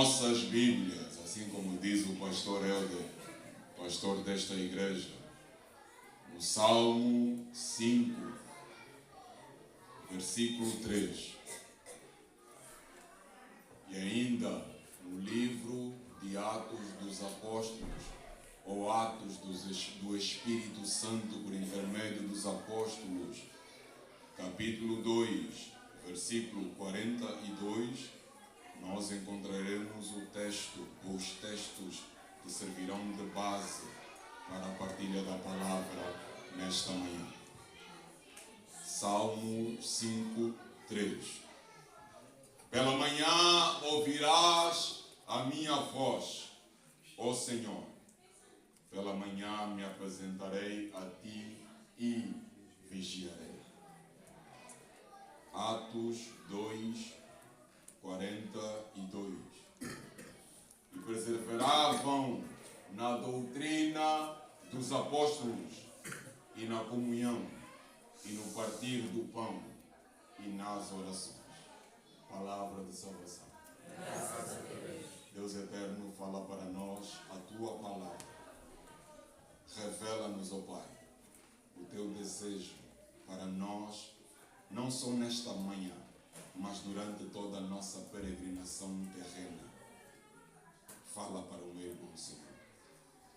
nossas Bíblias, assim como diz o pastor Helder, pastor desta igreja, no Salmo 5, versículo 3. E ainda no livro de Atos dos Apóstolos, ou Atos do Espírito Santo por intermédio dos Apóstolos, capítulo 2, versículo 42, nós encontraremos o texto, ou os textos que servirão de base para a partilha da palavra nesta manhã. Salmo 5, 3. Pela manhã ouvirás a minha voz, ó Senhor. Pela manhã me apresentarei a ti e vigiarei. Atos 2, 42. E perseveravam na doutrina dos apóstolos e na comunhão e no partir do pão e nas orações. Palavra de salvação. Graças a Deus. Deus eterno, fala para nós a tua palavra. Revela-nos, ó Pai, o teu desejo para nós, não só nesta manhã, mas durante toda a nossa peregrinação terrena. Fala para o meu irmão, Senhor.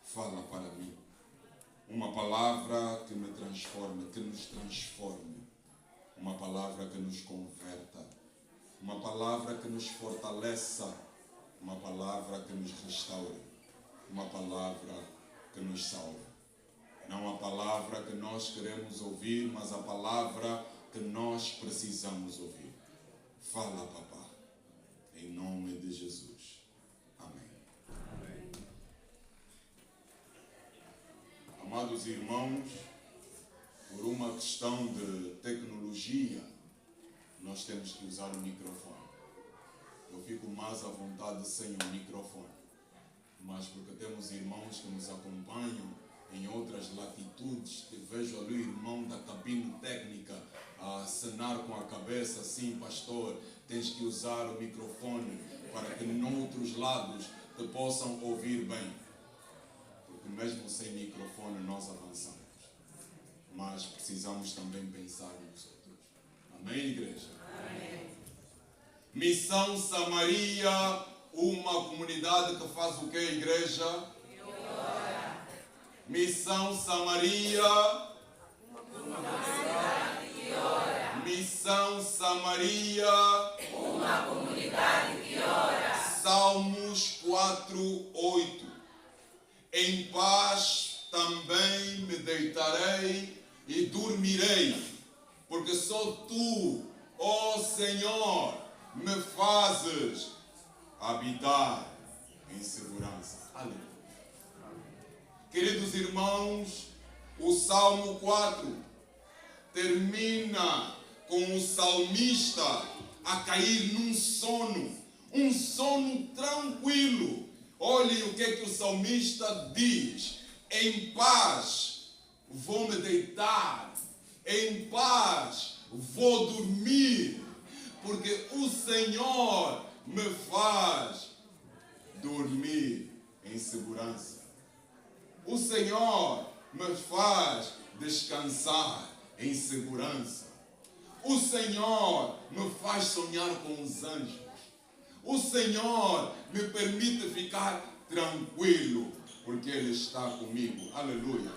Fala para mim. Uma palavra que me transforme, que nos transforme. Uma palavra que nos converta. Uma palavra que nos fortaleça. Uma palavra que nos restaure. Uma palavra que nos salve. Não a palavra que nós queremos ouvir, mas a palavra que nós precisamos ouvir. Fala, papá, em nome de Jesus. Amém. Amém. Amados irmãos, por uma questão de tecnologia, nós temos que usar o microfone. Eu fico mais à vontade sem o microfone, mas porque temos irmãos que nos acompanham em outras latitudes, que vejo ali o irmão da cabine técnica a acenar com a cabeça, sim, pastor, tens que usar o microfone para que noutros lados te possam ouvir bem. Porque mesmo sem microfone nós avançamos. Mas precisamos também pensar nos outros. Amém, igreja? Amém. Missão Samaria, uma comunidade que faz o que, igreja? Missão Samaria, uma comunidade que ora. Missão Samaria, uma comunidade que ora. Salmos 4, 8. Em paz também me deitarei e dormirei, porque só tu, ó Senhor, me fazes habitar em segurança. Aleluia. Queridos irmãos, o Salmo 4 termina com o salmista a cair num sono, um sono tranquilo. Olhem o que é que o salmista diz: em paz vou me deitar, em paz vou dormir, porque o Senhor me faz dormir em segurança. O Senhor me faz descansar em segurança. O Senhor me faz sonhar com os anjos. O Senhor me permite ficar tranquilo, porque Ele está comigo. Aleluia.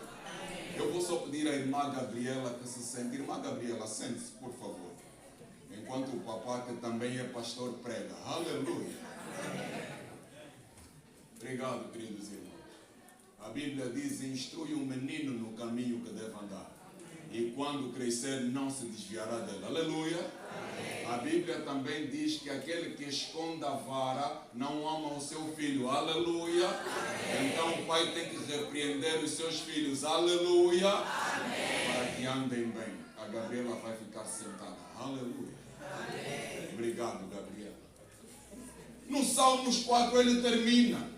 Eu vou só pedir à irmã Gabriela que se sente. Irmã Gabriela, sente-se, por favor. Enquanto o papá, que também é pastor, prega. Aleluia. Obrigado, queridos irmãos. A Bíblia diz: instrui um menino no caminho que deve andar, e quando crescer não se desviará dele. Aleluia. Amém. A Bíblia também diz que aquele que esconde a vara não ama o seu filho. Aleluia. Amém. Então o pai tem que repreender os seus filhos. Aleluia. Amém. Para que andem bem. A Gabriela vai ficar sentada. Aleluia. Amém. Obrigado, Gabriela. No Salmos 4 ele termina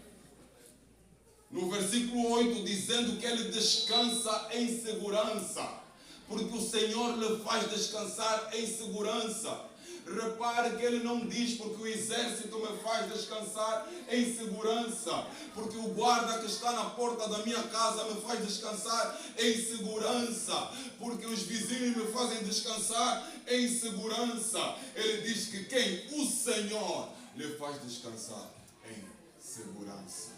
no versículo 8, dizendo que ele descansa em segurança, porque o Senhor lhe faz descansar em segurança. Repare que ele não diz porque o exército me faz descansar em segurança, porque o guarda que está na porta da minha casa me faz descansar em segurança, porque os vizinhos me fazem descansar em segurança. Ele diz que quem? O Senhor lhe faz descansar em segurança.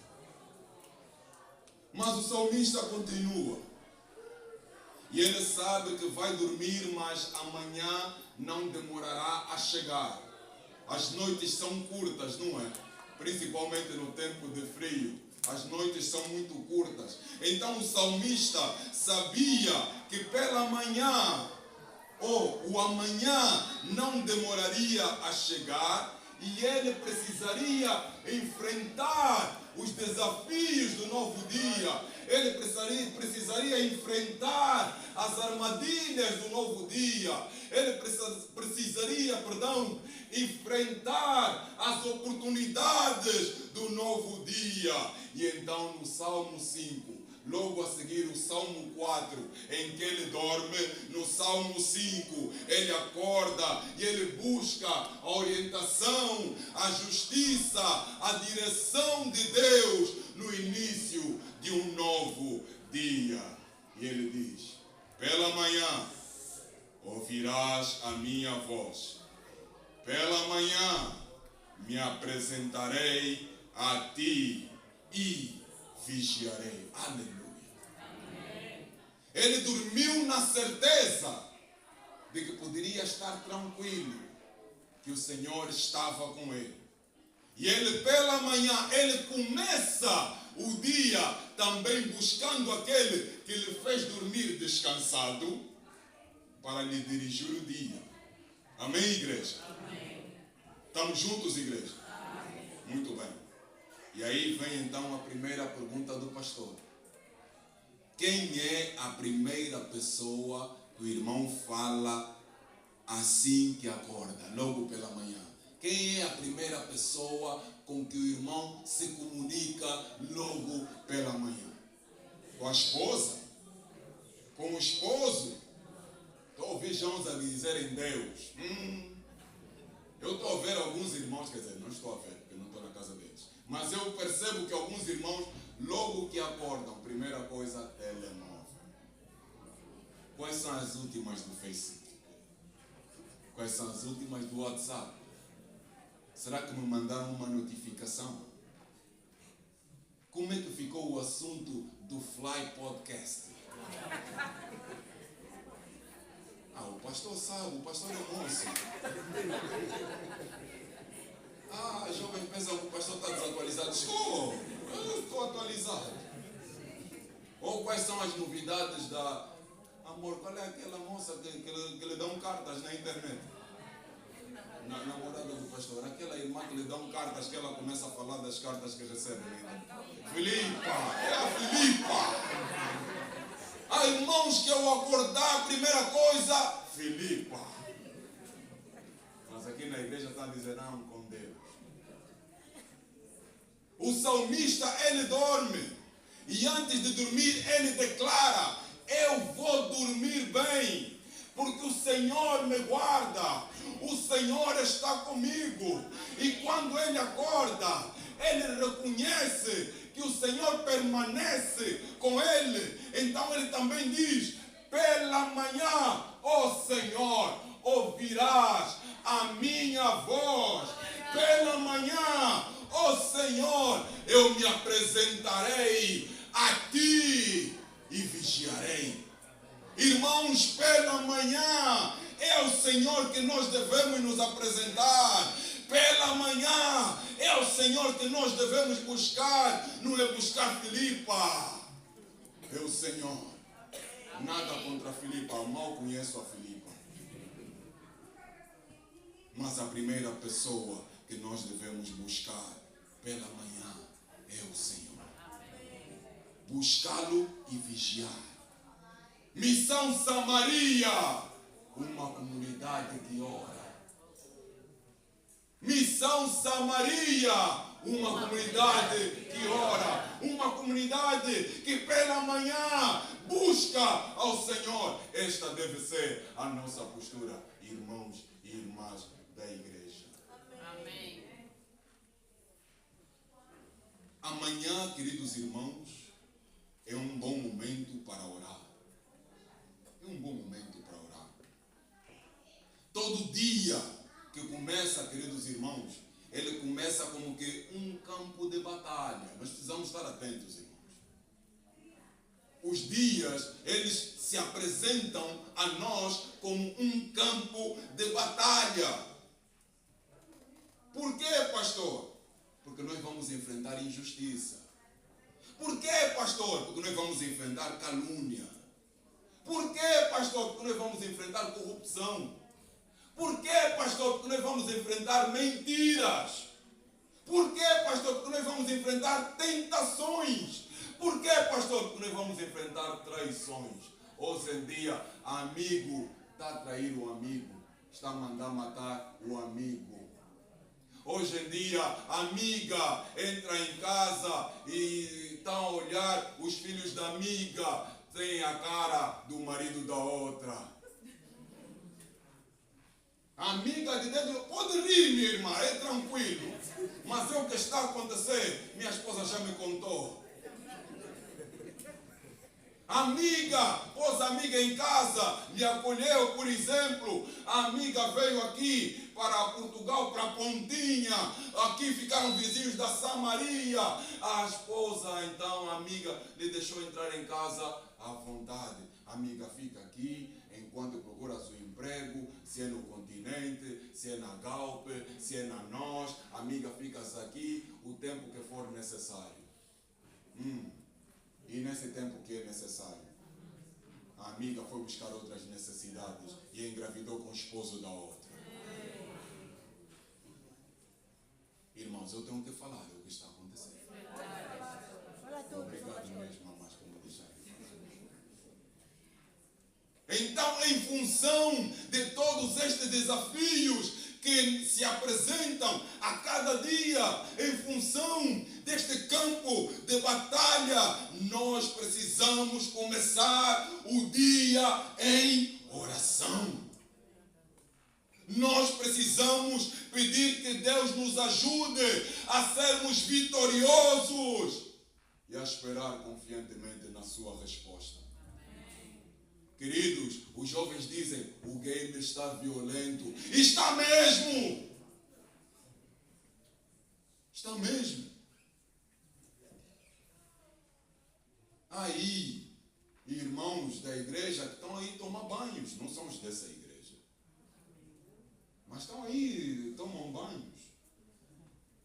Mas o salmista continua. E ele sabe que vai dormir, mas amanhã não demorará a chegar. As noites são curtas, não é? Principalmente no tempo de frio. As noites são muito curtas. Então o salmista sabia que pela manhã, ou o amanhã, não demoraria a chegar. E ele precisaria enfrentar os desafios do novo dia. Ele precisaria enfrentar as armadilhas do novo dia. Ele precisaria, enfrentar as oportunidades do novo dia. E então no Salmo 5, logo a seguir o Salmo 4, em que ele dorme, no Salmo 5, ele acorda e ele busca a orientação, a justiça, a direção de Deus no início de um novo dia. E ele diz: pela manhã ouvirás a minha voz, pela manhã me apresentarei a ti e vigiarei. Aleluia. Amém. Ele dormiu na certeza de que poderia estar tranquilo, que o Senhor estava com ele. E ele pela manhã, ele começa o dia também buscando aquele que lhe fez dormir descansado para lhe dirigir o dia. Amém, igreja? Amém. Estamos juntos, igreja? Amém. Muito bem. E aí vem então a primeira pergunta do pastor. Quem é a primeira pessoa que o irmão fala assim que acorda, logo pela manhã? Quem é a primeira pessoa com que o irmão se comunica logo pela manhã? Com a esposa? Com o esposo? Estou a ouvir João a dizerem Deus. Eu estou a ver alguns irmãos, quer dizer, não estou a ver, porque não estou na casa deles. Mas eu percebo que alguns irmãos, logo que acordam, primeira coisa, telemóvel. Quais são as últimas do Facebook? Quais são as últimas do WhatsApp? Será que me mandaram uma notificação? Como é que ficou o assunto do Fly Podcast? O pastor sabe, o pastor é moço. A jovem pensa que o pastor está desatualizado. Eu estou atualizado. Ou quais são as novidades da... Amor, qual é aquela moça que lhe dão cartas na internet? Namorada do pastor, aquela irmã que lhe dão cartas, que ela começa a falar das cartas que recebe. Filipa, é a Filipa. Há irmãos que ao acordar, a primeira coisa, Filipa. Mas aqui na igreja está a dizer, não, com Deus. O salmista, ele dorme. E antes de dormir, ele declara, eu vou dormir bem, porque o Senhor me guarda. O Senhor está comigo. E quando ele acorda, ele reconhece que o Senhor permanece com ele. Então ele também diz, pela manhã, ó Senhor, ouvirás a minha voz. Pela manhã, ó Senhor, eu me apresentarei a ti e vigiarei. Irmãos, pela manhã é o Senhor que nós devemos nos apresentar. Pela manhã é o Senhor que nós devemos buscar. Não é buscar Filipa. É o Senhor. Nada contra a Filipa. Eu mal conheço a Filipa. Mas a primeira pessoa que nós devemos buscar pela manhã é o Senhor. Buscá-lo e vigiar. Missão Samaria, uma comunidade que ora. Missão Samaria, uma comunidade que ora. Uma comunidade que pela manhã busca ao Senhor. Esta deve ser a nossa postura, irmãos e irmãs da igreja. Amém. Amanhã, queridos irmãos, é um bom momento para orar. É um bom momento para orar. Todo dia que começa, queridos irmãos, ele começa como que um campo de batalha. Nós precisamos estar atentos, irmãos. Os dias, eles se apresentam a nós como um campo de batalha. Por quê, pastor? Porque nós vamos enfrentar injustiça. Por quê, pastor? Porque nós vamos enfrentar calúnia. Por quê, pastor? Porque nós vamos enfrentar corrupção. Por quê, pastor? Porque nós vamos enfrentar mentiras. Por quê, pastor? Porque nós vamos enfrentar tentações. Por quê, pastor? Porque nós vamos enfrentar traições. Hoje em dia, amigo está a trair o amigo. Está a mandar matar o amigo. Hoje em dia, amiga entra em casa e está a olhar os filhos da amiga. Tem a cara do marido da outra. Amiga de Deus, pode rir, minha irmã, é tranquilo. Mas é o que está a acontecer. Minha esposa já me contou. Amiga, pôs a amiga em casa, lhe acolheu, por exemplo. A amiga veio aqui para Portugal, para Pontinha. Aqui ficaram vizinhos da Samaria. A esposa, então, a amiga, lhe deixou entrar em casa à vontade. Amiga, fica aqui enquanto procura seu emprego, se é no continente, se é na Galp, se é na Nós. Amiga, ficas aqui o tempo que for necessário. E nesse tempo que é necessário, a amiga foi buscar outras necessidades e engravidou com o esposo da outra. Irmãos, eu tenho que falar do que está acontecendo. Obrigado mesmo, mamãe, por me deixar. Então, em função de todos estes desafios que se apresentam a cada dia, em função deste campo de batalha, nós precisamos começar o dia em oração. Nós precisamos pedir que Deus nos ajude a sermos vitoriosos e a esperar confiantemente na sua resposta. Queridos, os jovens dizem, o game está violento. Está mesmo! Está mesmo. Aí, irmãos da igreja que estão aí tomar banhos, não são os dessa igreja. Mas estão aí, tomam banhos.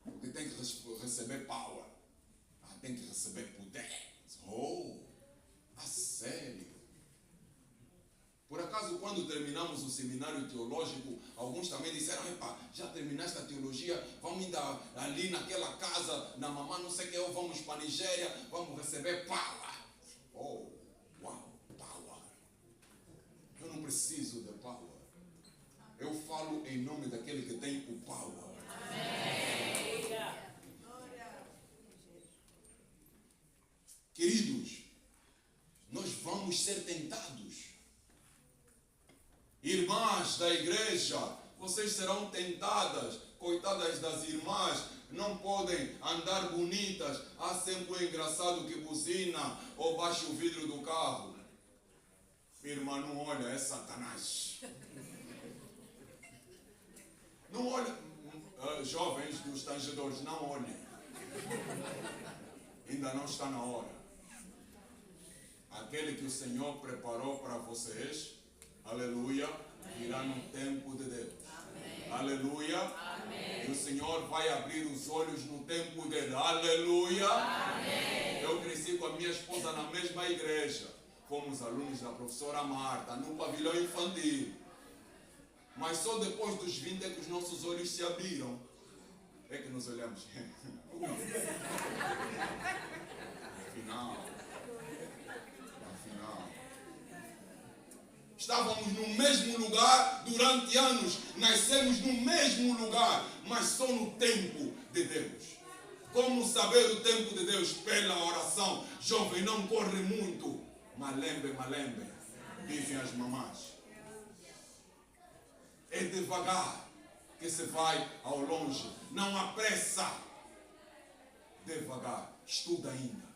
Porque tem que receber power. Tem que receber poder. Oh, a sério. Por acaso, quando terminamos o seminário teológico, alguns também disseram, epa, já terminaste a teologia, vamos ainda ali naquela casa, na mamãe não sei o que, ou vamos para a Nigéria, vamos receber power. Oh, uau, power. Eu não preciso de power. Eu falo em nome daquele que tem o power. Amém. Queridos, nós vamos ser tentados. Irmãs da igreja, vocês serão tentadas. Coitadas das irmãs, não podem andar bonitas. Há sempre um engraçado que buzina ou baixa o vidro do carro. Irmã, não olha, é Satanás. Não olha, jovens dos tangedores, não olhem. Ainda não está na hora. Aquele que o Senhor preparou para vocês, aleluia, virá no tempo de Deus. Amém. Aleluia. Amém. E o Senhor vai abrir os olhos no tempo dele. Aleluia. Amém. Eu cresci com a minha esposa na mesma igreja. Fomos alunos da professora Marta, no pavilhão infantil. Mas só depois dos 20 é que os nossos olhos se abriram. É que nos olhamos. Afinal. Estávamos no mesmo lugar durante anos. Nascemos no mesmo lugar, mas só no tempo de Deus. Como saber o tempo de Deus? Pela oração. Jovem, não corre muito. Malembe, malembe, dizem as mamães. É devagar. que se vai ao longe. Não há pressa. Devagar. Estuda ainda.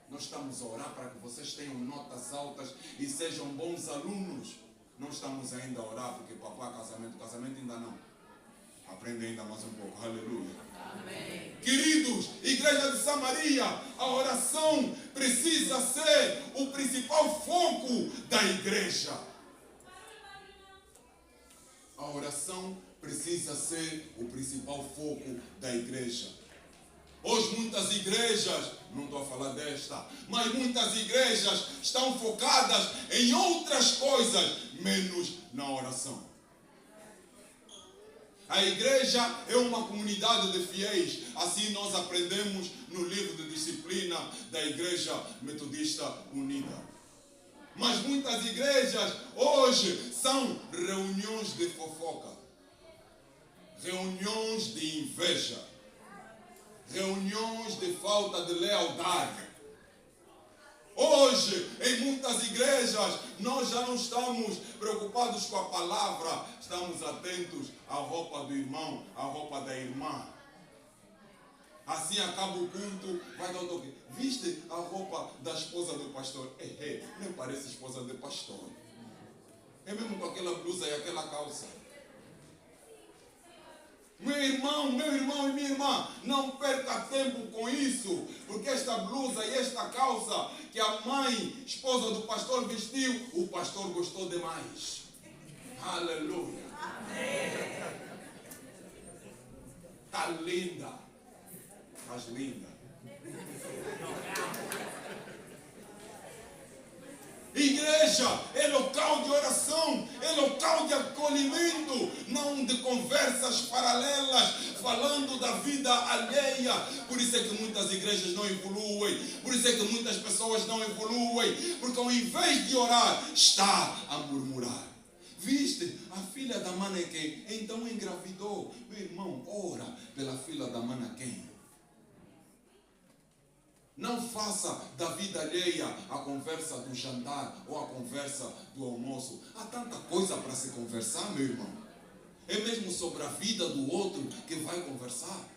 Nós estamos a orar para que vocês tenham notas altas e sejam bons alunos. Não estamos ainda a orar porque papá, casamento ainda não. Aprende ainda mais um pouco. Aleluia. Amém. Queridos, Igreja de Samaria, a oração precisa ser o principal foco da igreja. A oração precisa ser o principal foco da igreja. Hoje muitas igrejas, não estou a falar desta, mas muitas igrejas estão focadas em outras coisas, menos na oração. A igreja é uma comunidade de fiéis, assim nós aprendemos no livro de disciplina da Igreja Metodista Unida. Mas muitas igrejas hoje são reuniões de fofoca, reuniões de inveja, reuniões de falta de lealdade. Hoje, em muitas igrejas, nós já não estamos preocupados com a palavra, estamos atentos à roupa do irmão, à roupa da irmã. Assim acaba o culto, vai dar o toque. Viste a roupa da esposa do pastor? Nem parece esposa do pastor. É mesmo com aquela blusa e aquela calça. Meu irmão e minha irmã, não perca tempo com isso, porque esta blusa e esta calça que a mãe, esposa do pastor, vestiu, o pastor gostou demais. Aleluia. Está linda. Estás linda. Igreja é local de oração, é local de acolhimento, não de conversas paralelas, falando da vida alheia. Por isso é que muitas igrejas não evoluem, por isso é que muitas pessoas não evoluem, porque ao invés de orar, está a murmurar. Viste, a filha da mana quem? Então engravidou. Meu irmão, ora pela filha da mana quem? Não faça da vida alheia a conversa do jantar ou a conversa do almoço. Há tanta coisa para se conversar, meu irmão. É mesmo sobre a vida do outro que vai conversar.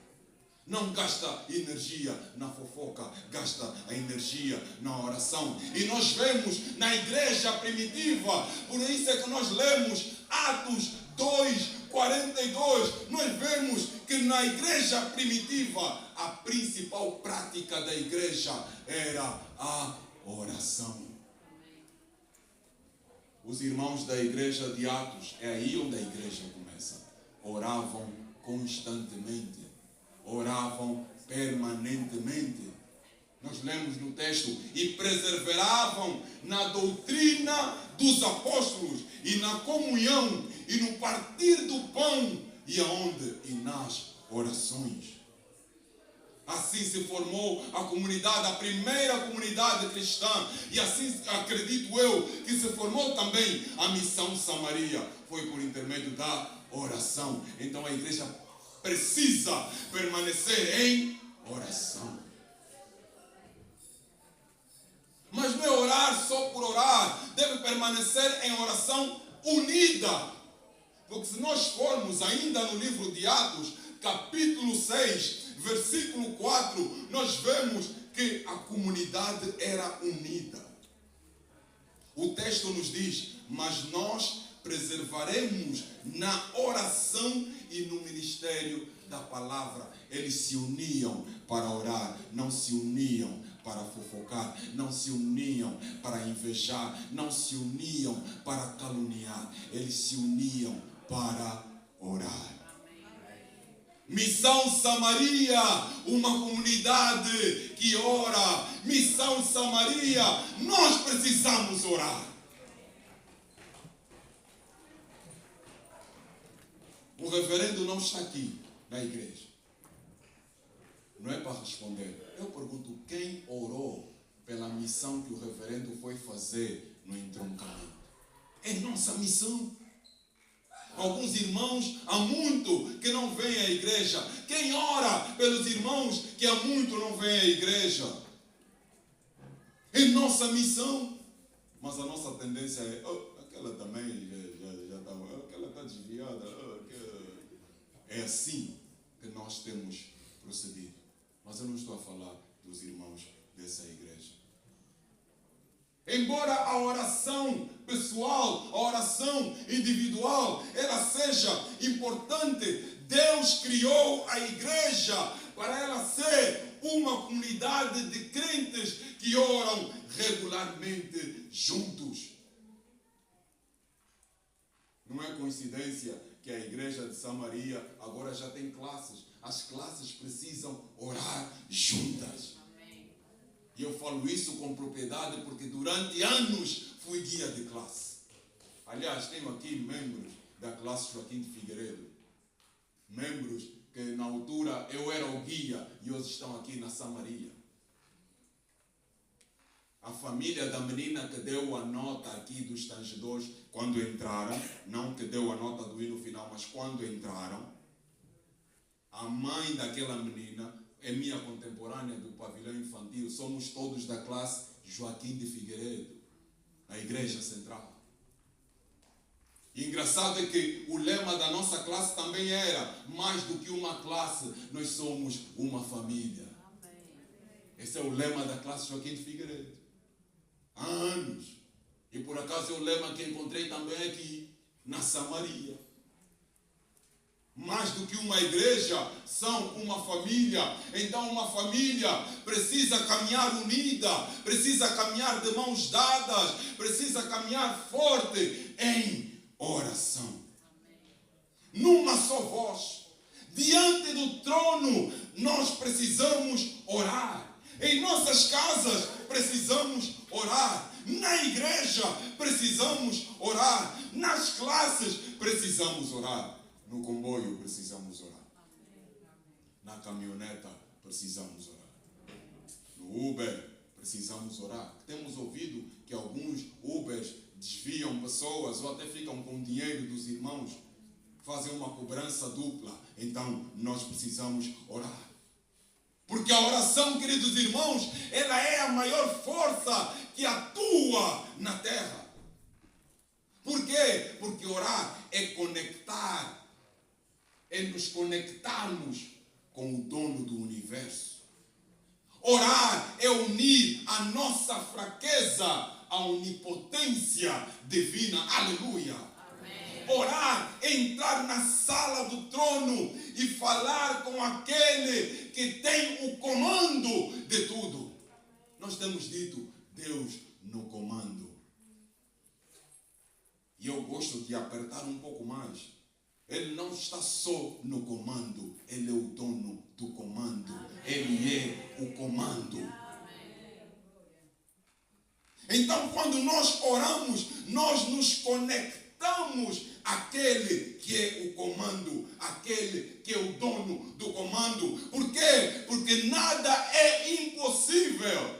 Não gasta energia na fofoca, gasta a energia na oração. E nós vemos na igreja primitiva, por isso é que nós lemos Atos 2:42, nós vemos que na igreja primitiva a principal prática da igreja era a oração. Os irmãos da igreja de Atos, é aí onde a igreja começa, oravam constantemente, oravam permanentemente. Nós lemos no texto, e perseveravam na doutrina dos apóstolos, e na comunhão, e no partir do pão, e aonde? E nas orações. Assim se formou a comunidade, a primeira comunidade cristã, e assim acredito eu que se formou também a missão Samaria, foi por intermédio da oração. Então a igreja precisa permanecer em oração. Mas não é orar só por orar, deve permanecer em oração unida. Porque se nós formos ainda no livro de Atos, capítulo 6, versículo 4, nós vemos que a comunidade era unida. O texto nos diz, mas nós preservaremos na oração e no ministério da palavra. Eles se uniam para orar, não se uniam para fofocar, não se uniam para invejar, não se uniam para caluniar, eles se uniam para orar. Missão Samaria, uma comunidade que ora. Missão Samaria, nós precisamos orar. O reverendo não está aqui na igreja. Não é para responder. Eu pergunto, quem orou pela missão que o reverendo foi fazer no entroncamento? É nossa missão. Alguns irmãos há muito que não vêm à igreja. Quem ora pelos irmãos que há muito não vêm à igreja? É nossa missão. Mas a nossa tendência é, aquela também já está, aquela está desviada, É assim que nós temos procedido. Mas eu não estou a falar dos irmãos dessa igreja. Embora a oração pessoal, a oração individual, ela seja importante, Deus criou a igreja para ela ser uma comunidade de crentes que oram regularmente juntos. Não é coincidência que a igreja de Samaria agora já tem classes. As classes precisam orar juntas. E eu falo isso com propriedade porque durante anos fui guia de classe. Aliás, tenho aqui membros da classe Joaquim de Figueiredo. Membros que na altura eu era o guia e hoje estão aqui na Samaria. A família da menina que deu a nota aqui dos tangedores quando entraram, não que deu a nota do hino final, mas quando entraram, a mãe daquela menina é minha contemporânea do pavilhão infantil. Somos todos da classe Joaquim de Figueiredo, na igreja central. E engraçado é que o lema da nossa classe também era: mais do que uma classe, nós somos uma família. Esse é o lema da classe Joaquim de Figueiredo. Há anos. E por acaso é o lema que encontrei também aqui na Samaria. Mais do que uma igreja, são uma família. Então uma família precisa caminhar unida, precisa caminhar de mãos dadas, precisa caminhar forte em oração. Numa só voz. Diante do trono, nós precisamos orar. Em nossas casas, precisamos orar. Na igreja, precisamos orar. Nas classes, precisamos orar. No comboio precisamos orar. Na caminhoneta precisamos orar. No Uber precisamos orar. Temos ouvido que alguns Ubers desviam pessoas ou até ficam com dinheiro dos irmãos, fazem uma cobrança dupla. Então nós precisamos orar. Porque a oração, queridos irmãos, ela é a maior força que atua na terra. Por quê? Porque orar é conectar. É nos conectarmos com o dono do universo. Orar é unir a nossa fraqueza à onipotência divina. Aleluia! Amém. Orar é entrar na sala do trono e falar com aquele que tem o comando de tudo. Nós temos dito Deus no comando. E eu gosto de apertar um pouco mais. Ele não está só no comando, Ele é o dono do comando. Amém. Ele é o comando. Amém. Então, quando nós oramos, nós nos conectamos àquele que é o comando, àquele que é o dono do comando. Por quê? Porque nada é impossível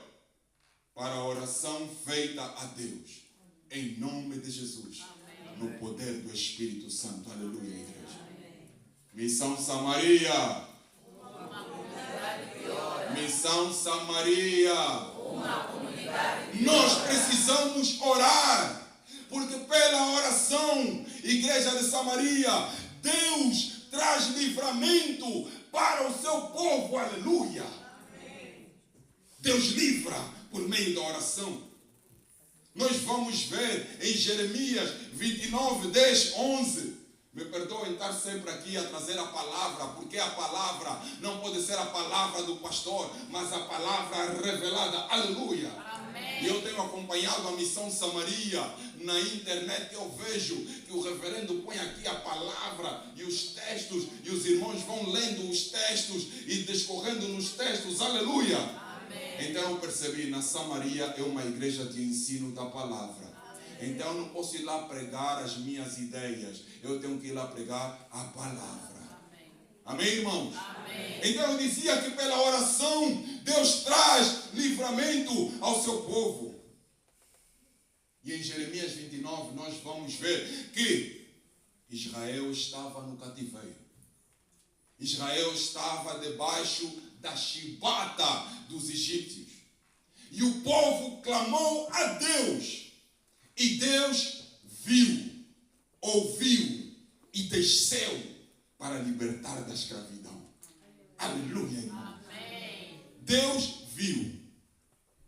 para a oração feita a Deus. Em nome de Jesus. Amém. No poder do Espírito Santo. Aleluia, igreja. Missão Samaria. Uma comunidade que ora. Missão Samaria. Uma comunidade que nós precisamos orar. Porque pela oração, igreja de Samaria, Deus traz livramento para o seu povo. Aleluia. Deus livra por meio da oração. Nós vamos ver em Jeremias 29, 10, 11. Me perdoem estar sempre aqui a trazer a palavra, porque a palavra não pode ser a palavra do pastor, mas a palavra revelada. Aleluia! Amém. E eu tenho acompanhado a Missão Samaria na internet. Eu vejo que o reverendo põe aqui a palavra e os textos, e os irmãos vão lendo os textos e discorrendo nos textos. Aleluia! Então eu percebi, na Samaria é uma igreja de ensino da palavra. Amém. Então eu não posso ir lá pregar as minhas ideias. Eu tenho que ir lá pregar a palavra. Amém, Amém irmãos? Amém. Então eu dizia que pela oração Deus traz livramento ao seu povo. E em Jeremias 29 nós vamos ver que Israel estava no cativeiro. Israel estava debaixo da chibata dos egípcios. E o povo clamou a Deus. E Deus viu, ouviu e desceu para libertar da escravidão. Aleluia, irmão. Amém. Deus viu.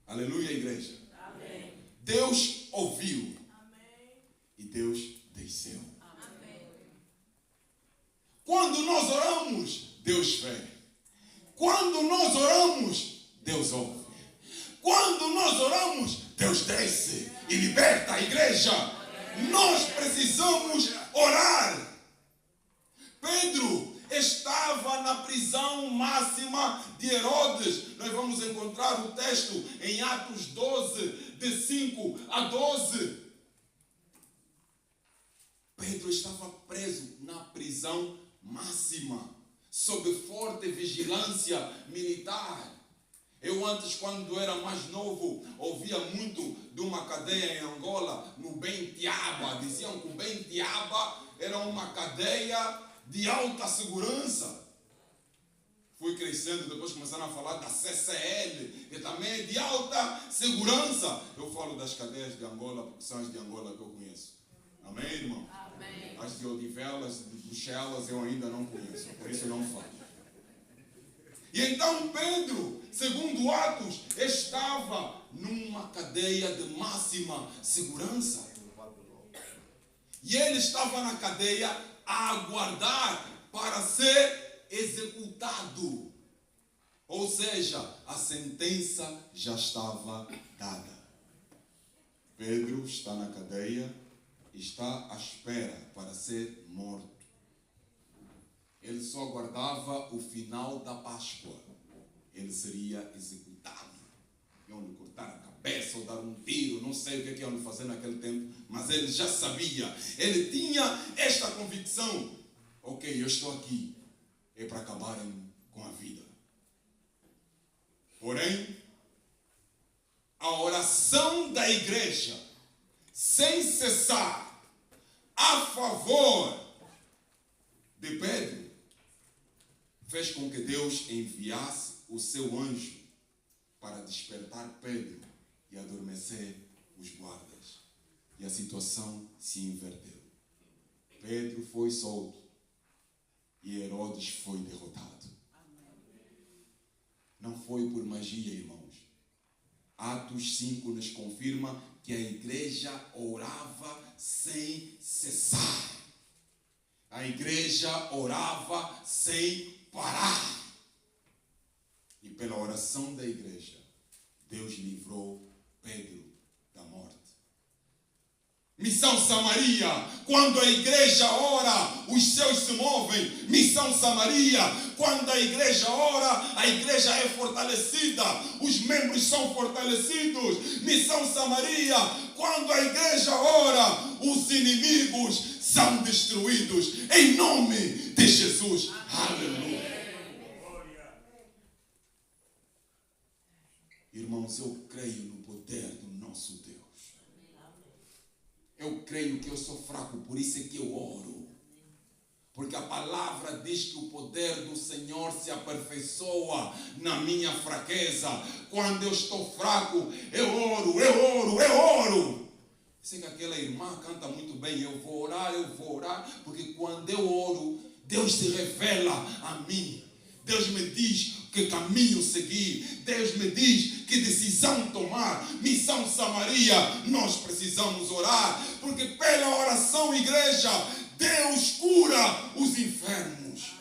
Aleluia, igreja. Amém. Deus ouviu. Amém. E Deus desceu. Amém. Quando nós oramos, Deus vê. Quando nós oramos, Deus ouve. Quando nós oramos, Deus desce e liberta a igreja. Nós precisamos orar. Pedro estava na prisão máxima de Herodes. Nós vamos encontrar o texto em Atos 12, de 5 a 12. Pedro estava preso na prisão máxima, sob forte vigilância militar. Eu antes, quando era mais novo, ouvia muito de uma cadeia em Angola, no Bentiaba. Diziam que o Bentiaba era uma cadeia de alta segurança. Fui crescendo, depois começaram a falar da CCL, que também é de alta segurança. Eu falo das cadeias de Angola, porque são as de Angola que eu conheço. Amém, irmão? Amém. As de Odivelas, de Bruxelas, eu ainda não conheço, por isso eu não falo. E então Pedro, segundo Atos, estava numa cadeia de máxima segurança. E ele estava na cadeia a aguardar para ser executado. Ou seja, a sentença já estava dada. Pedro está na cadeia, está à espera para ser morto. Ele só aguardava o final da Páscoa. Ele seria executado. Iam lhe cortar a cabeça ou dar um tiro, não sei o que iam lhe fazer naquele tempo, mas ele já sabia. Ele tinha esta convicção. Ok, eu estou aqui. É para acabarem com a vida. Porém, a oração da igreja, sem cessar, a favor de Pedro, fez com que Deus enviasse o seu anjo para despertar Pedro e adormecer os guardas. E a situação se inverteu. Pedro foi solto e Herodes foi derrotado. Não foi por magia, irmãos. Atos 5 nos confirma que a igreja orava sem cessar. A igreja orava sem parar. E pela oração da igreja, Deus livrou Pedro da morte. Missão Samaria, quando a igreja ora, os céus se movem. Missão Samaria, quando a igreja ora, a igreja é fortalecida, os membros são fortalecidos. Missão Samaria, quando a igreja ora, os inimigos são destruídos. Em nome de Jesus. Aleluia. Irmãos, eu creio no poder do nosso Deus. Eu creio que eu sou fraco, por isso é que eu oro. Porque a palavra diz que o poder do Senhor se aperfeiçoa na minha fraqueza. Quando eu estou fraco, eu oro, eu oro, eu oro. Sei que aquela irmã canta muito bem. Eu vou orar, porque quando eu oro, Deus se revela a mim. Deus me diz que caminho seguir. Deus me diz que decisão tomar. Missão Samaria, nós precisamos orar, porque pela oração, igreja, Deus cura os enfermos.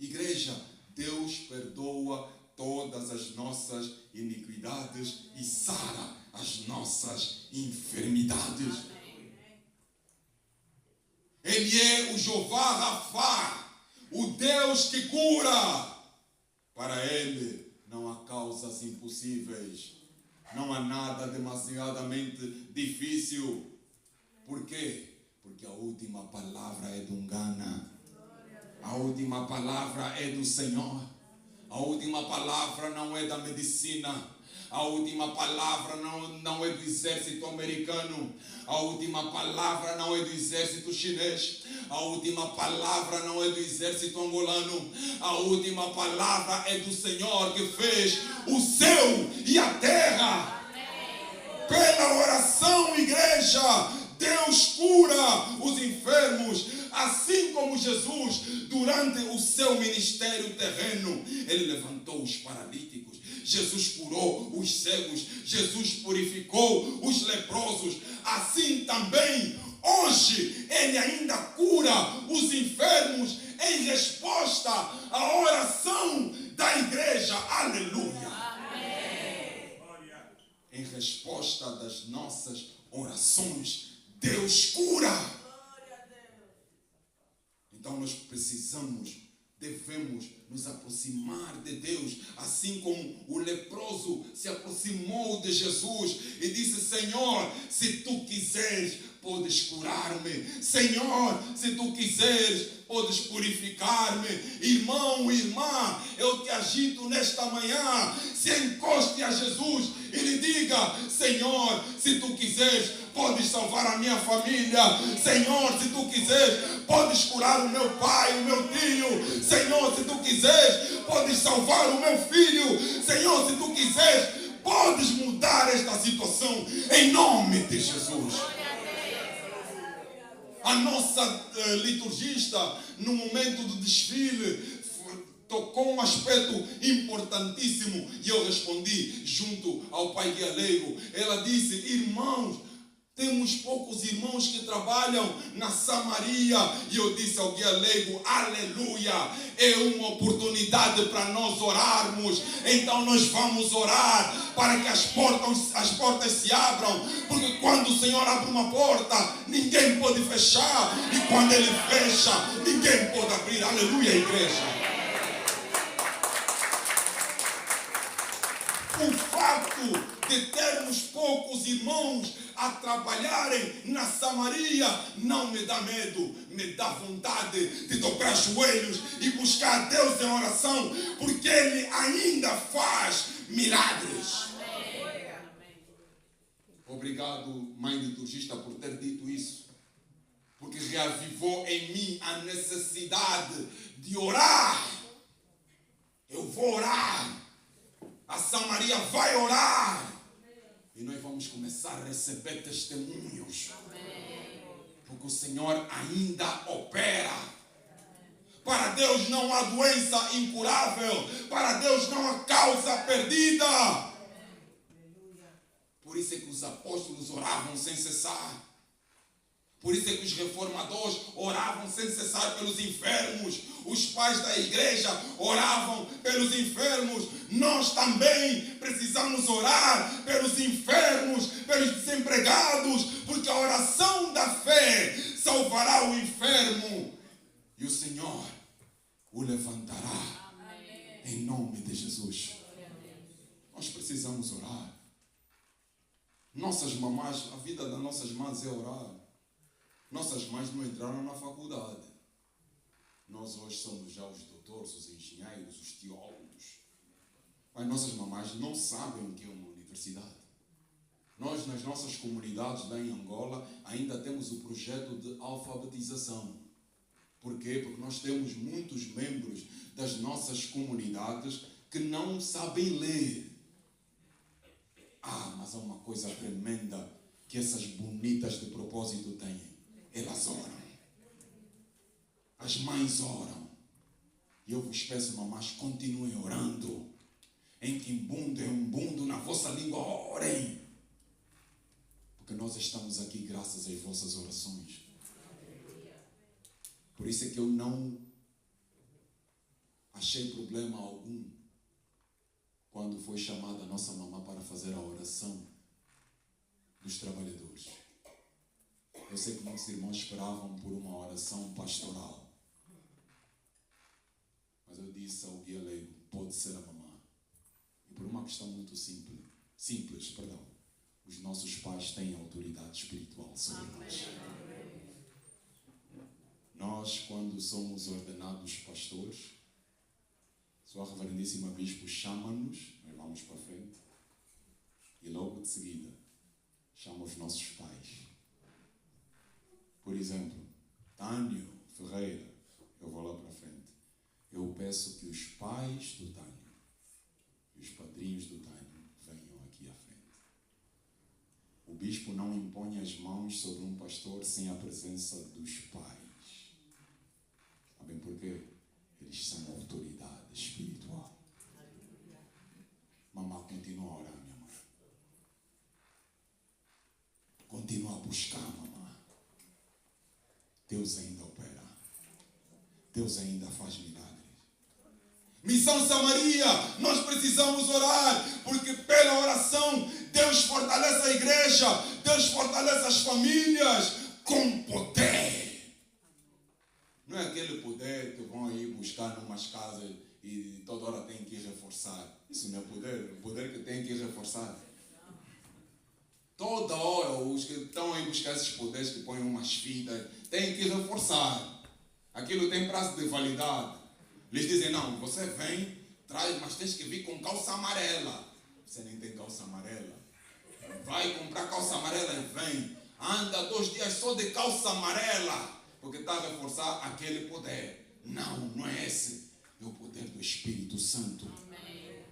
Igreja, Deus perdoa todas as nossas iniquidades e sara as nossas enfermidades. Ele é o Jeová Rafá, o Deus que cura. Para Ele não há causas impossíveis. Não há nada demasiadamente difícil. Por quê? Porque a última palavra é de Ungana. A última palavra é do Senhor. A última palavra não é da medicina. A última palavra não é do exército americano. A última palavra não é do exército chinês. A última palavra não é do exército angolano. A última palavra é do Senhor que fez o céu e a terra. Pela oração, igreja, Deus cura os enfermos. assim como Jesus, durante o seu ministério terreno, ele levantou os paralíticos, Jesus curou os cegos, Jesus purificou os leprosos. Assim também, hoje, ele ainda cura os enfermos em resposta à oração da igreja. Aleluia! Amém. Em resposta das nossas orações, Deus cura. Então nós devemos nos aproximar de Deus, assim como o leproso se aproximou de Jesus e disse: Senhor, se tu quiseres, podes curar-me. Senhor, se tu quiseres, podes purificar-me. Irmão, irmã, eu te agito nesta manhã, se encoste a Jesus e lhe diga: Senhor, se tu quiseres, podes salvar a minha família. Senhor, se tu quiseres, podes curar o meu pai, o meu tio. Senhor, se tu quiseres, podes salvar o meu filho. Senhor, se tu quiseres, podes mudar esta situação em nome de Jesus. A nossa liturgista, no momento do desfile, tocou um aspecto importantíssimo e eu respondi junto ao pai Guia Leigo. Ela disse: irmãos, temos poucos irmãos que trabalham na Samaria. E eu disse ao Guia Leigo: aleluia, é uma oportunidade para nós orarmos. Então nós vamos orar para que as portas se abram, porque quando o Senhor abre uma porta, ninguém pode fechar, e quando Ele fecha, ninguém pode abrir. Aleluia, igreja. O fato de termos poucos irmãos a trabalharem na Samaria não me dá medo, me dá vontade de dobrar joelhos e buscar Deus em oração, porque Ele ainda faz milagres. Obrigado, mãe liturgista, por ter dito isso, porque reavivou em mim a necessidade de orar. Eu vou orar. A Samaria vai orar. E nós vamos começar a receber testemunhos. Porque o Senhor ainda opera. Para Deus não há doença incurável. Para Deus não há causa perdida. Por isso é que os apóstolos oravam sem cessar. Por isso é que os reformadores oravam sem cessar pelos enfermos. Os pais da igreja oravam pelos enfermos. Nós também precisamos orar pelos enfermos, pelos desempregados, porque a oração da fé salvará o enfermo e o Senhor o levantará. Amém. Em nome de Jesus. Nós precisamos orar. Nossas mamás, a vida das nossas mães é orar. Nossas mães não entraram na faculdade. Nós hoje somos já os doutores, os engenheiros, os teólogos. Mas nossas mamães não sabem o que é uma universidade. Nós, nas nossas comunidades lá em Angola, ainda temos o projeto de alfabetização. Por quê? Porque nós temos muitos membros das nossas comunidades que não sabem ler. Mas há uma coisa tremenda que essas bonitas de propósito têm. Elas oram. As mães oram. E eu vos peço, mamães, continuem orando. Em Quimbundo, em Umbundo, na vossa língua, orem. Porque nós estamos aqui graças às vossas orações. Por isso é que eu não achei problema algum quando foi chamada a nossa mamã para fazer a oração dos trabalhadores. Eu sei que muitos irmãos esperavam por uma oração pastoral. Mas eu disse ao Guia Leigo: pode ser a mamã. E por uma questão muito simples, os nossos pais têm autoridade espiritual sobre nós. Nós, quando somos ordenados pastores, Sua Reverendíssima Bispo chama-nos, nós vamos para frente, e logo de seguida chama os nossos pais. Por exemplo, Tânio Ferreira, eu vou lá para frente. Eu peço que os pais do Tânio e os padrinhos do Tânio venham aqui à frente. O bispo não impõe as mãos sobre um pastor sem a presença dos pais. Porque eles são autoridade espiritual. Mamãe, continua a orar, minha mãe. Continua a buscar, mamãe. Deus ainda opera. Deus ainda faz milagres. Missão Samaria, nós precisamos orar, porque pela oração Deus fortalece a igreja, Deus fortalece as famílias com poder. Não é aquele poder que vão aí buscar numas casas e toda hora tem que reforçar. Isso não é poder, o poder que tem que reforçar. Toda hora os que estão aí buscar esses poderes que põem umas fitas, têm que reforçar. Aquilo tem prazo de validade. Eles dizem, não, você vem, traz, mas tens que vir com calça amarela. Você nem tem calça amarela. Vai comprar calça amarela e vem. Anda 2 dias só de calça amarela, porque está a reforçar aquele poder. Não, não é esse. É o poder do Espírito Santo. Amém.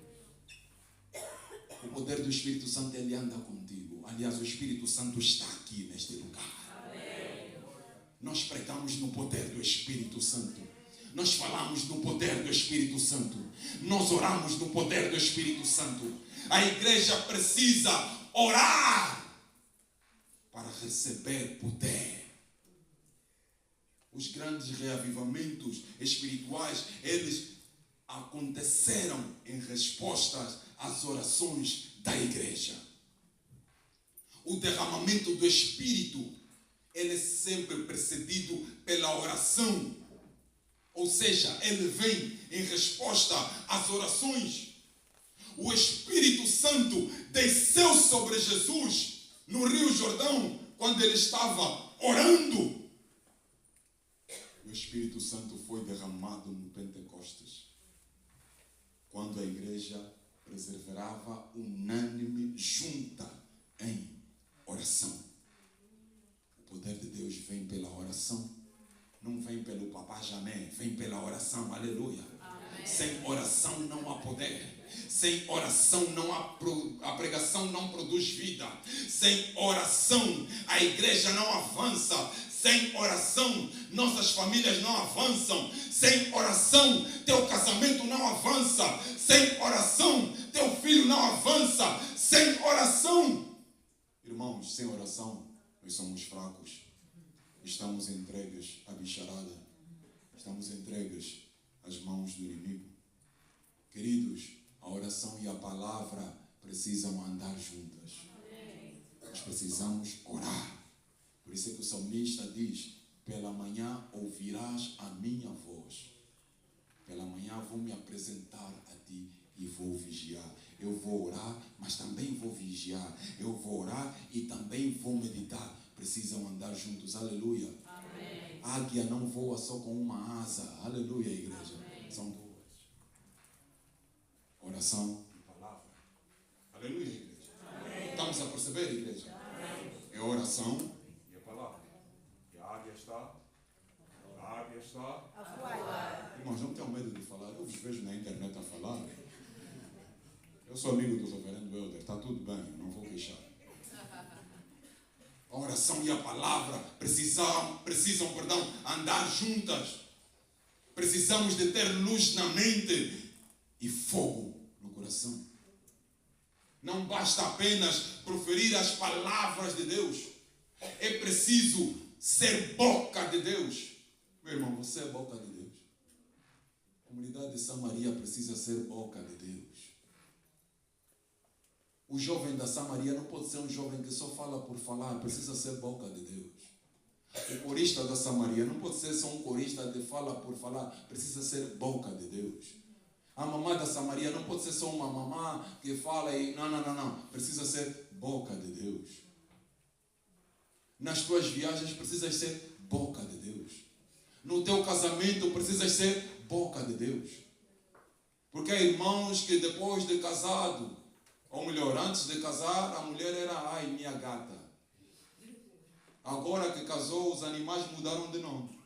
O poder do Espírito Santo, ele anda contigo. Aliás, o Espírito Santo está aqui neste lugar. Amém. Nós pregamos no poder do Espírito Santo. Nós falamos no poder do Espírito Santo. Nós oramos no poder do Espírito Santo. A igreja precisa orar para receber poder. Os grandes reavivamentos espirituais, eles aconteceram em respostas às orações da igreja. O derramamento do Espírito, ele é sempre precedido pela oração. Ou seja, ele vem em resposta às orações. O Espírito Santo desceu sobre Jesus no Rio Jordão quando ele estava orando. O Espírito Santo foi derramado no Pentecostes, quando a igreja perseverava unânime, junta em oração. O poder de Deus vem pela oração. Não vem pelo papá Jamé, vem pela oração, aleluia. Amém. Sem oração não há poder. Sem oração não há a pregação não produz vida. Sem oração a igreja não avança. Sem oração nossas famílias não avançam. Sem oração teu casamento não avança. Sem oração teu filho não avança. Sem oração, irmãos, sem oração nós somos fracos. Estamos entregues à bicharada. Estamos entregues às mãos do inimigo. Queridos, a oração e a palavra precisam andar juntas. Nós precisamos orar. Por isso é que o salmista diz, pela manhã ouvirás a minha voz. Pela manhã vou me apresentar a ti e vou vigiar. Eu vou orar, mas também vou vigiar. Eu vou orar e também vou meditar. Precisam andar juntos, aleluia. Amém. A águia não voa só com uma asa, aleluia, igreja. Amém. São duas: oração e palavra, aleluia, igreja. Amém. Estamos a perceber, igreja? Amém. É oração e a palavra. E a águia está a voar. Irmãos, não tenham medo de falar. Eu vos vejo na internet a falar. Eu sou amigo do reverendo Helder, está tudo bem, eu não vou queixar. A oração e a palavra precisam andar juntas. Precisamos de ter luz na mente e fogo no coração. Não basta apenas proferir as palavras de Deus. É preciso ser boca de Deus. Meu irmão, você é boca de Deus. A comunidade de Samaria precisa ser boca de Deus. O jovem da Samaria não pode ser um jovem que só fala por falar, precisa ser boca de Deus. O corista da Samaria não pode ser só um corista de fala por falar, precisa ser boca de Deus. A mamã da Samaria não pode ser só uma mamã que fala e não, precisa ser boca de Deus. Nas tuas viagens precisas ser boca de Deus. No teu casamento precisas ser boca de Deus. Porque há irmãos que depois de casado, ou melhor, antes de casar, a mulher era, ai, minha gata. Agora que casou, os animais mudaram de nome.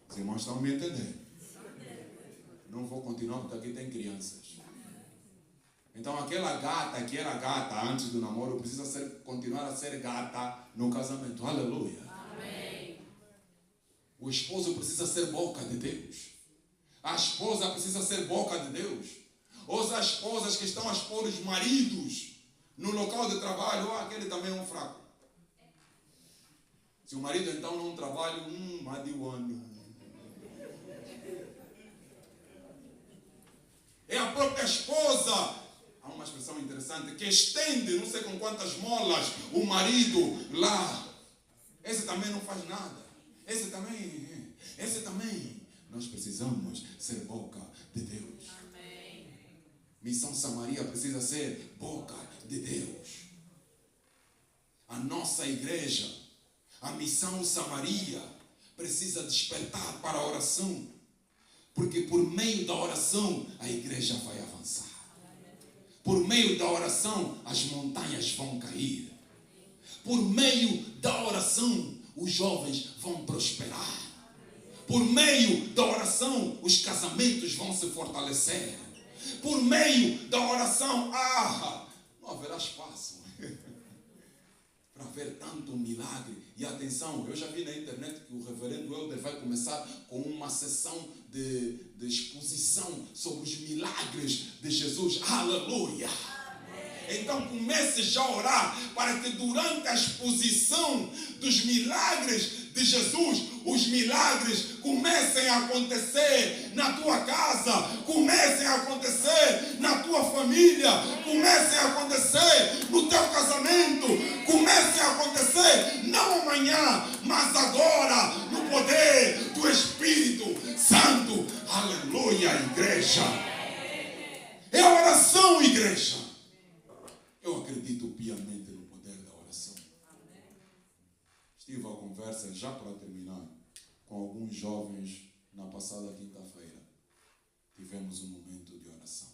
Os irmãos estão me entendendo. Não vou continuar porque aqui tem crianças. Então aquela gata que era gata antes do namoro precisa continuar a ser gata no casamento. Aleluia. Amém. O esposo precisa ser boca de Deus. A esposa precisa ser boca de Deus. Ou as esposas que estão a expor os maridos no local de trabalho, aquele também é um fraco. Se o marido então não trabalha, madiwano. É a própria esposa. Há uma expressão interessante que estende não sei com quantas molas o marido lá. Esse também não faz nada. Esse também. Nós precisamos ser boca de Deus. Amém. Missão Samaria precisa ser boca de Deus. A nossa igreja, a Missão Samaria, precisa despertar para a oração. Porque por meio da oração a igreja vai avançar. Por meio da oração as montanhas vão cair. Por meio da oração os jovens vão prosperar. Por meio da oração os casamentos vão se fortalecer. Por meio da oração, não haverá espaço para ver tanto milagre. E atenção, eu já vi na internet que o reverendo Helder vai começar com uma sessão de exposição sobre os milagres de Jesus. Aleluia! Então comece já a orar para que durante a exposição dos milagres de Jesus, os milagres comecem a acontecer na tua casa, comecem a acontecer na tua família, comecem a acontecer no teu casamento, comecem a acontecer não amanhã, mas agora, no poder do Espírito Santo. Aleluia, igreja! É a oração, igreja. Eu acredito piamente no poder da oração. Estive a conversa, já para terminar, com alguns jovens na passada quinta-feira. Tivemos um momento de oração.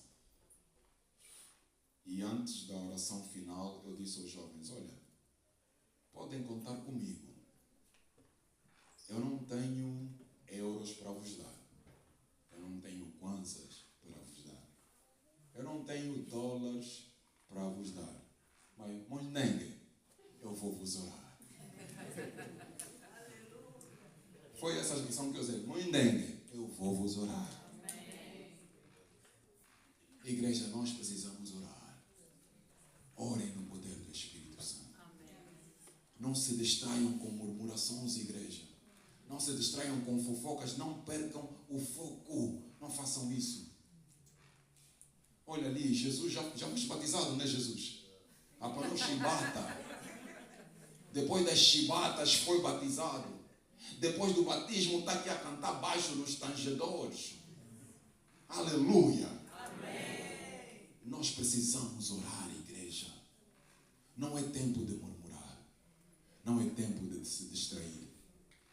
E antes da oração final, eu disse aos jovens, olha, podem contar comigo. Eu não tenho euros para vos dar. Eu não tenho kwanzas para vos dar. Eu não tenho dólares para vos dar. Mas, Mondengue, eu vou vos orar. Foi essa a expressão que eu usei. Mondengue, eu vou vos orar. Igreja, nós precisamos orar. Orem no poder do Espírito Santo. Não se distraiam com murmurações, igreja. Não se distraiam com fofocas. Não percam o foco. Não façam isso. Olha ali, Jesus já foi batizado, né, Jesus? Apanhou chibata. Depois das chibatas foi batizado. Depois do batismo está aqui a cantar baixo nos tangedores. Aleluia. Amém. Nós precisamos orar, igreja. Não é tempo de murmurar. Não é tempo de se distrair.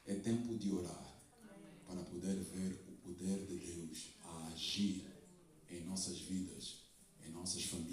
É tempo de orar. Para poder ver o poder de Deus a agir em nossas vidas, em nossas famílias.